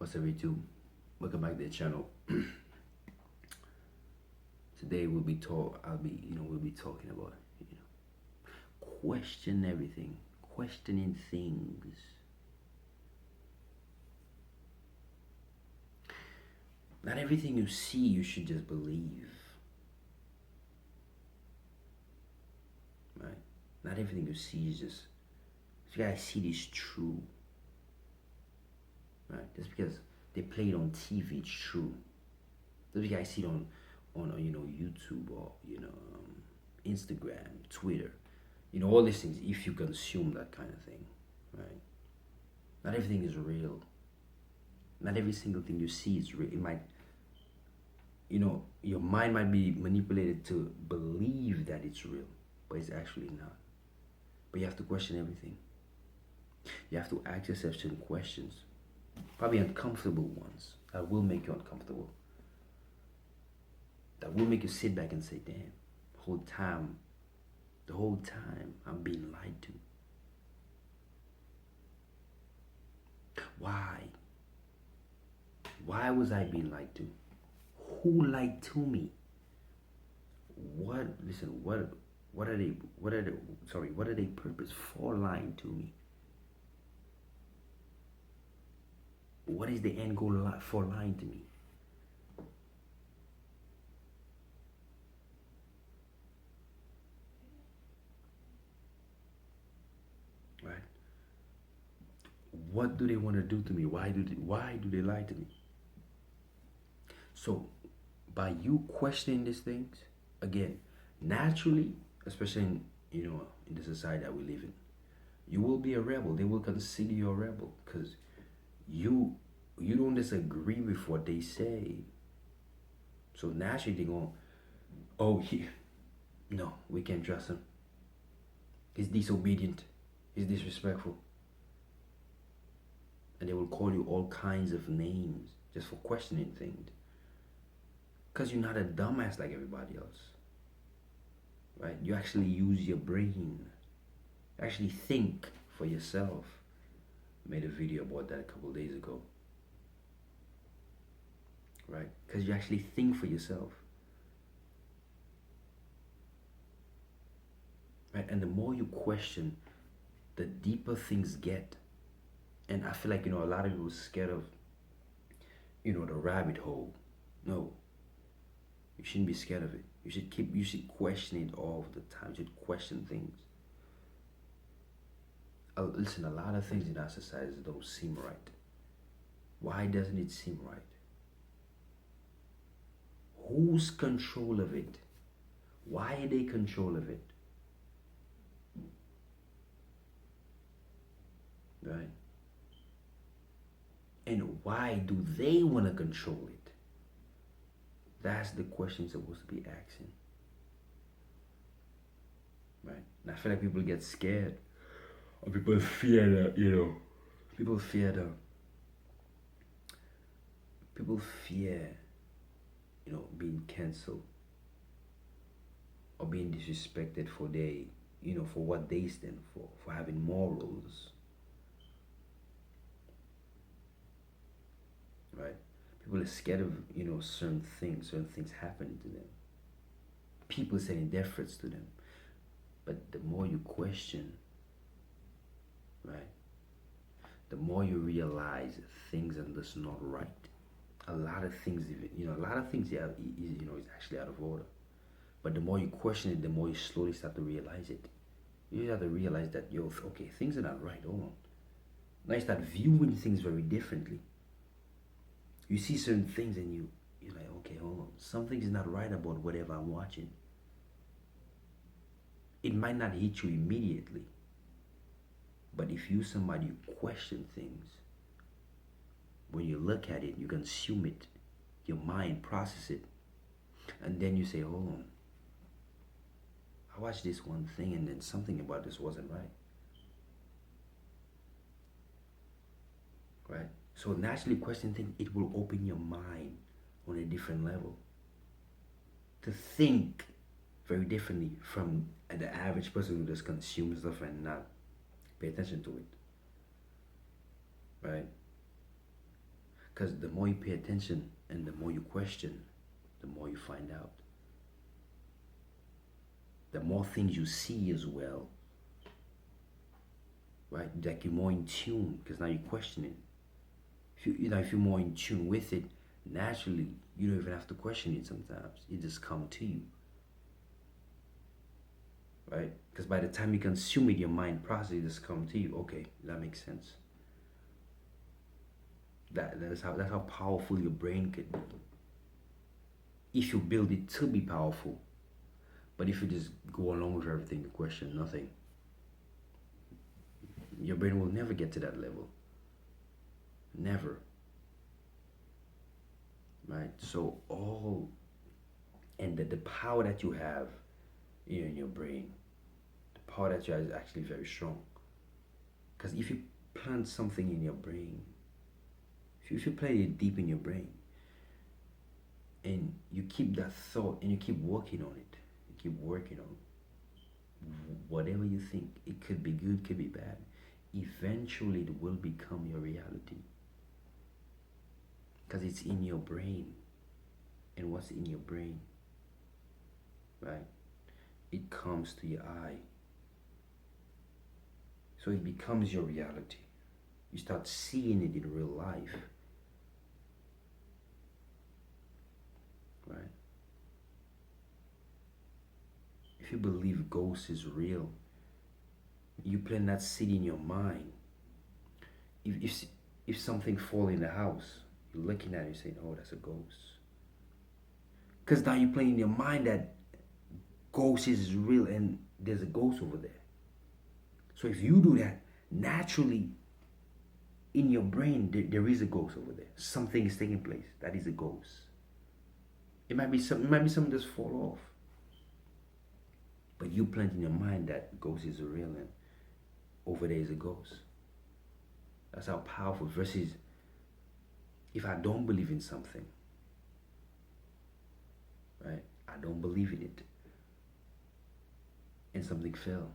What's up, YouTube? Welcome back to the channel. Today we'll be talking about, question everything, questioning things. Not everything you see you should just believe, right? Not everything you see is just, I see this true, right? Just because they play it on TV, it's true. Just because I see it on YouTube or Instagram, Twitter, all these things. If you consume that kind of thing, right? Not everything is real. Not every single thing you see is real. It might, your mind might be manipulated to believe that it's real, but it's actually not. But you have to question everything. You have to ask yourself certain questions, probably uncomfortable ones that will make you uncomfortable. That will make you sit back and say, damn, the whole time I'm being lied to. Why? Why was I being lied to? Who lied to me? What are they purpose for lying to me? What is the end goal for lying to me? Right? What do they want to do to me? Why do they lie to me? So by you questioning these things, again, naturally, especially in the society that we live in, you will be a rebel. They will consider you a rebel because you don't disagree with what they say. So naturally they're going, oh, no, we can't trust him. He's disobedient. He's disrespectful. And they will call you all kinds of names just for questioning things. Because you're not a dumbass like everybody else. Right? You actually use your brain. You actually think for yourself. I made a video about that a couple of days ago. Right? Because you actually think for yourself. Right? And the more you question, the deeper things get. And I feel like, a lot of people are scared of, the rabbit hole. No. You shouldn't be scared of it. You should question it all the time. You should question things. Listen, a lot of things in our society don't seem right. Why doesn't it seem right? Who's control of it? Why are they control of it? Right? And why do they want to control it? That's the question you're supposed to be asking. Right? And I feel like people get scared. Or people fear that, people fear the people fear, being cancelled or being disrespected for for what they stand for having morals. Right? People are scared of, certain things happening to them. People saying deference to them. But the more you question, right, the more you realize things are just not right. A lot of things, yeah, is actually out of order. But the more you question it, the more you slowly start to realize it. You have to realize that, okay, things are not right. Hold on. Now you start viewing things very differently. You see certain things and you're like, okay, hold on. Something is not right about whatever I'm watching. It might not hit you immediately. But if you somebody who question things, when you look at it, you consume it, your mind process it, and then you say, hold on. I watched this one thing and then something about this wasn't right. Right? So naturally questioning things, it will open your mind on a different level. To think very differently from the average person who just consumes stuff and not pay attention to it. Right? Because the more you pay attention and the more you question, the more you find out. The more things you see as well, right? Like you're more in tune because now you're questioning. If you're more in tune with it, naturally you don't even have to question it. Sometimes it just comes to you, right? Because by the time you consume it, your mind process it just comes to you. Okay, that makes sense. That's how powerful your brain could be if you build it to be powerful. But if you just go along with everything, you question nothing, your brain will never get to that level. Never. Right? So all and the power that you have in your brain, the power that you have is actually very strong. Because if you plant something in your brain, if you plant it deep in your brain, and you keep that thought and you keep working on it, you keep working on whatever you think, it could be good, could be bad, eventually it will become your reality. Because it's in your brain. And what's in your brain, right? It comes to your eye. So it becomes your reality. You start seeing it in real life. Right? If you believe ghosts is real, you plant that seed in your mind. If something fall in the house, you're looking at it, you're saying, "Oh, that's a ghost." Because now you're playing in your mind that ghost is real and there's a ghost over there. So if you do that, naturally in your brain, there is a ghost over there. Something is taking place. That is a ghost. It might be something that's fall off. But you plant in your mind that ghost is real and over there is a ghost. That's how powerful. Versus if I don't believe in something, right? I don't believe in it, and something fell.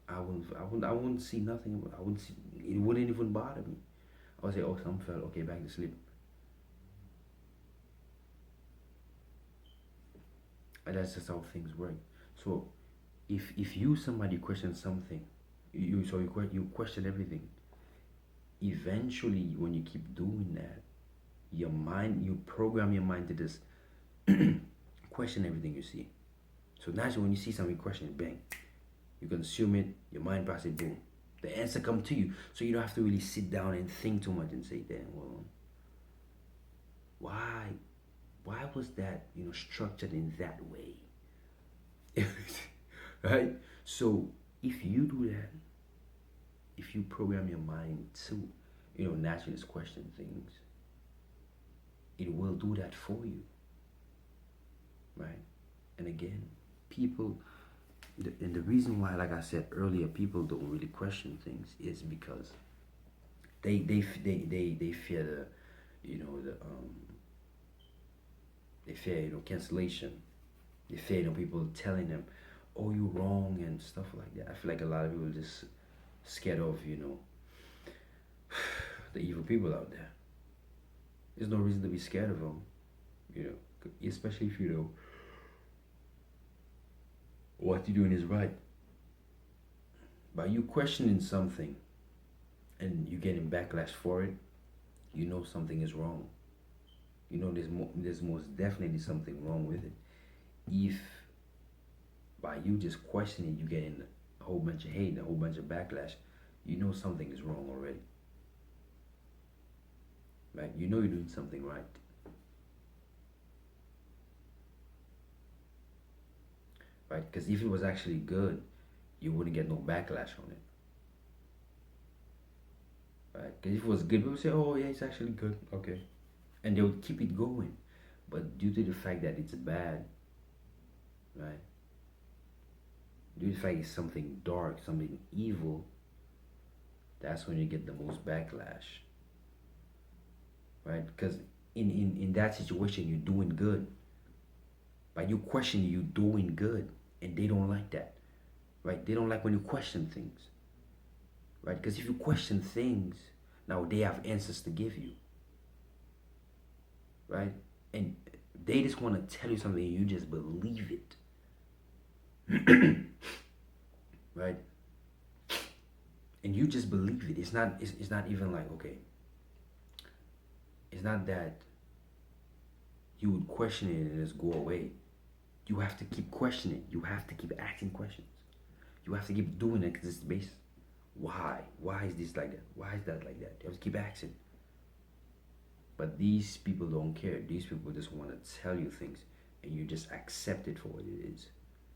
I wouldn't see nothing. I wouldn't see. It wouldn't even bother me. I would say, "Oh, something fell. Okay, back to sleep." And that's just how things work. So, if you somebody question something, you question everything. Eventually, when you keep doing that, you program your mind to just question everything you see. So naturally, when you see something, question it, bang, you consume it, your mind process, boom, the answer come to you. So you don't have to really sit down and think too much and say, "Damn, well, why, why was that structured in that way?" Right? So if you do that, if you program your mind to, naturally just question things, it will do that for you, right? And again, people, and the reason why, like I said earlier, people don't really question things is because they fear they fear cancellation. They fear people telling them, "Oh, you're wrong" and stuff like that. I feel like a lot of people are just scared of the evil people out there. There's no reason to be scared of them, you know, especially if you know what you're doing is right. By you questioning something and you getting backlash for it, you know something is wrong. You know there's most definitely something wrong with it. If by you just questioning, you getting a whole bunch of hate, a whole bunch of backlash, you know something is wrong already. Right? You know you're doing something right. Right? Because if it was actually good, you wouldn't get no backlash on it. Right? Because if it was good, people would say, "Oh yeah, it's actually good." Okay. And they would keep it going. But due to the fact that it's bad, right? Due to the fact it's something dark, something evil, that's when you get the most backlash. Right? Because in that situation you're doing good. By you questioning, you doing good. And they don't like that. Right? They don't like when you question things. Right? Because if you question things, Now they have answers to give you, right? And they just want to tell you something and you just believe it. Right? And you just believe it. It's not even like, okay, it's not that you would question it and just go away. You have to keep questioning. You have to keep asking questions. You have to keep doing it because it's based. Why? Why is this like that? Why is that like that? You have to keep asking. But these people don't care. These people just want to tell you things and you just accept it for what it is.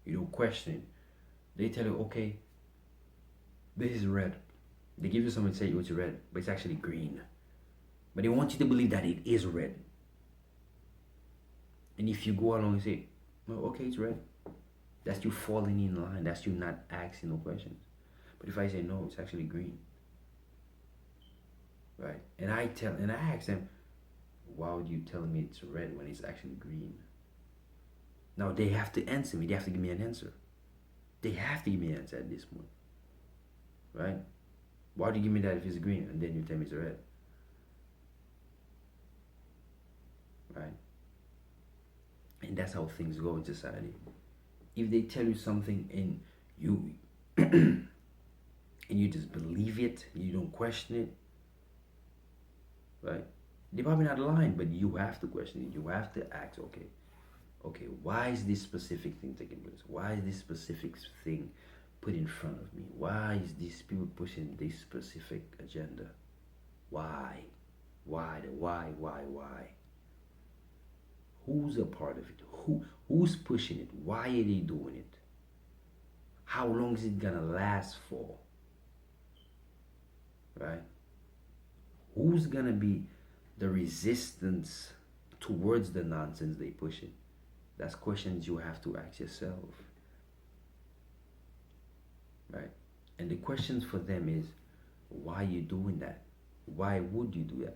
You don't question it. They tell you, okay, this is red. They give you something and say it's red, but it's actually green. But they want you to believe that it is red. And if you go along and say, well, okay, it's red, that's you falling in line. That's you not asking no questions. But if I say no, it's actually green, right? And I ask them, why would you tell me it's red when it's actually green? Now they have to answer me. They have to give me an answer. They have to give me an answer at this point, right? Why do you give me that if it's green and then you tell me it's red, right? And that's how things go in society. If they tell you something and you and you just believe it, you don't question it, right? They're probably not lying, but you have to question it. You have to ask, okay, why is this specific thing taking place? Why is this specific thing put in front of me? Why is these people pushing this specific agenda? Why? Why? Who's a part of it? Who's pushing it? Why are they doing it? How long is it gonna last for? Right? Who's gonna be the resistance towards the nonsense they pushing? That's questions you have to ask yourself. Right? And the questions for them is, why are you doing that? Why would you do that?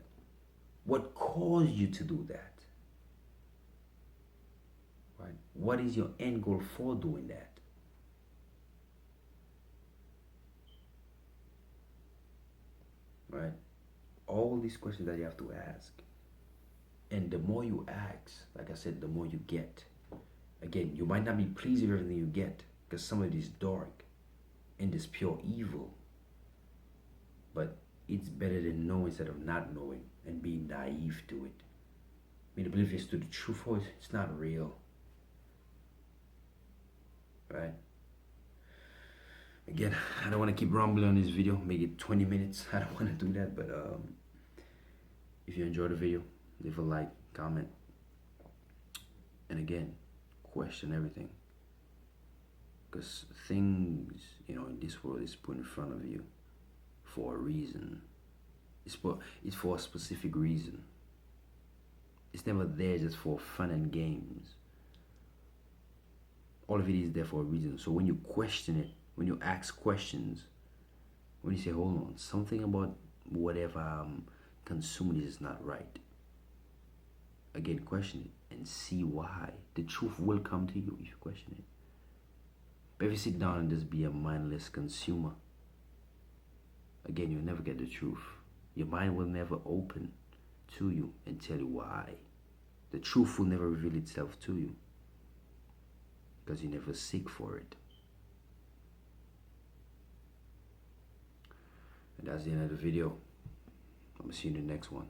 What caused you to do that? Right? What is your end goal for doing that? Right? All these questions that you have to ask. And the more you ask, like I said, the more you get. Again, you might not be pleased with everything you get because some of it is dark and it's pure evil. But it's better than knowing instead of not knowing and being naive to it. I mean, oblivious to the truth, it's not real. Right? Again, I don't want to keep rambling on this video, make it 20 minutes. I don't want to do that, but if you enjoyed the video, leave a like, comment, and again, question everything. Because things, in this world is put in front of you for a reason. It's for a specific reason. It's never there just for fun and games. All of it is there for a reason. So when you question it, when you ask questions, when you say, hold on, something about whatever I'm consuming is not right. Again, question it and see why. The truth will come to you if you question it. But if you sit down and just be a mindless consumer, again, you'll never get the truth. Your mind will never open to you and tell you why. The truth will never reveal itself to you because you never seek for it. And that's the end of the video. I'm gonna see you in the next one.